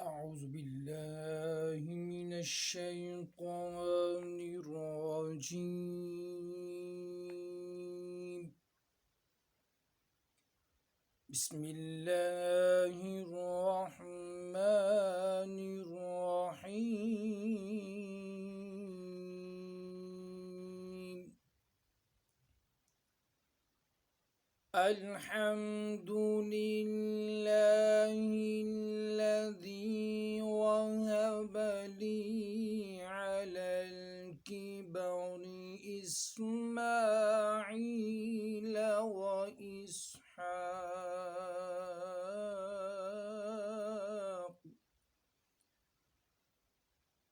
أعوذ بالله من الشيطان الرجيم. بسم الله الرحمن الرحيم. الحمد لله الذي وهب لي على الكبر إسماعيل وإسحاق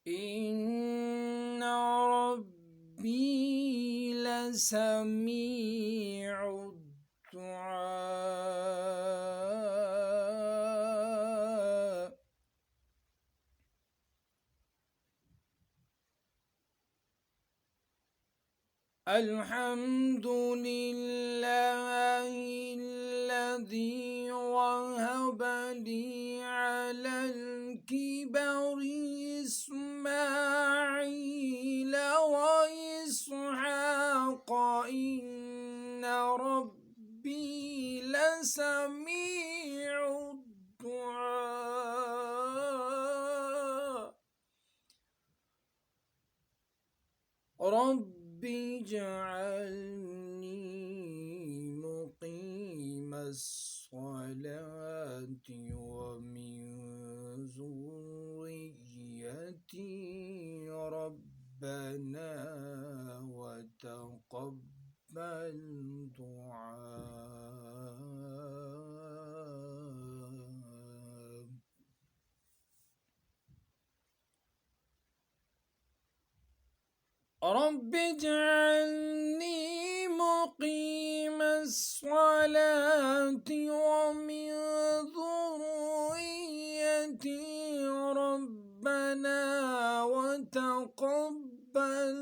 إن ربي لسميع الدعاء. الحمد لله الذي وهب لي على الكبر إسماعيل وإسحاق إن ربي لسميع الدعاء. رب اجعلني مقيم الصلاة ومن ذريتي ربنا وتقبل دعاء. رب اجعلني مقيم الصلاة ومن ذريتي ربنا وتقبل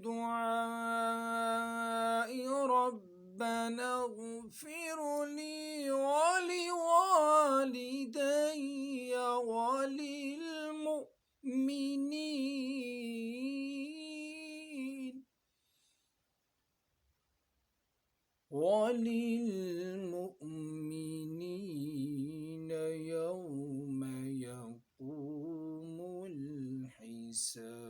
دعائي. ربنا اغفر لي ولوالدي وللمؤمنين يوم يقوم الحساب.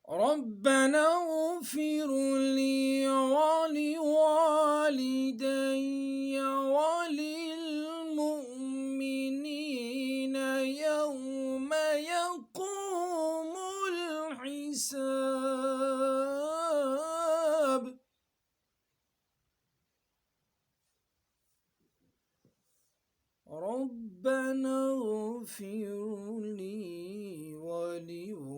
ربنا اغفر لي ولوالدي وللمؤمنين يوم يقوم الحساب. ربنا اغفر لي ولوالدي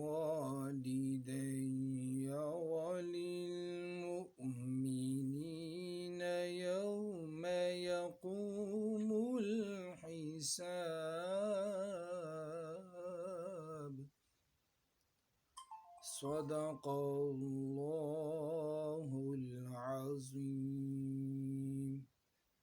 وللمؤمنين يوم يقوم الحساب. صدق الله العظيم.